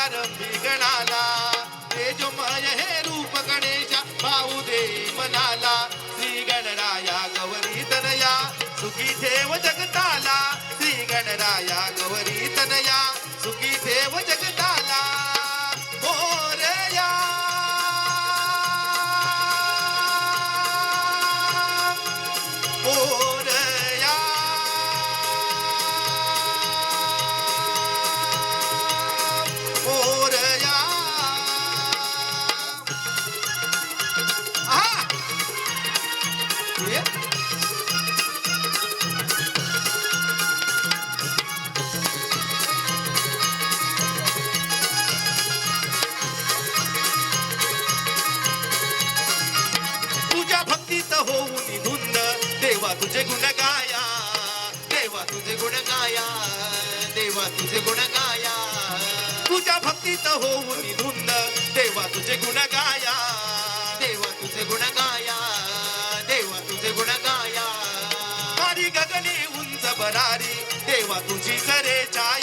प्रारंभी गणाला, तेजोमय हे रूप गणेशा भाऊ दे मनाला. श्री गणराया गौरी तनया सुखी ठेव जगताला, श्री गणराया गौरी तनया सुखी ठेव जगताला. मोरया मोरया मोरया. आहा! हे? तुझ्या भक्तीत होऊन धुंद देवा तुझे गुण गाया, देवा तुझे गुण गाया, देवा तुझे गुण गाया. तुझ्या भक्तीत होऊन धुंद देवा तुझे गुण गाया, देवा तुझे गुण गाया, देवा तुझे गुण गाया. मारी गगने उंच भरारी देवा तुझी सरे छाया.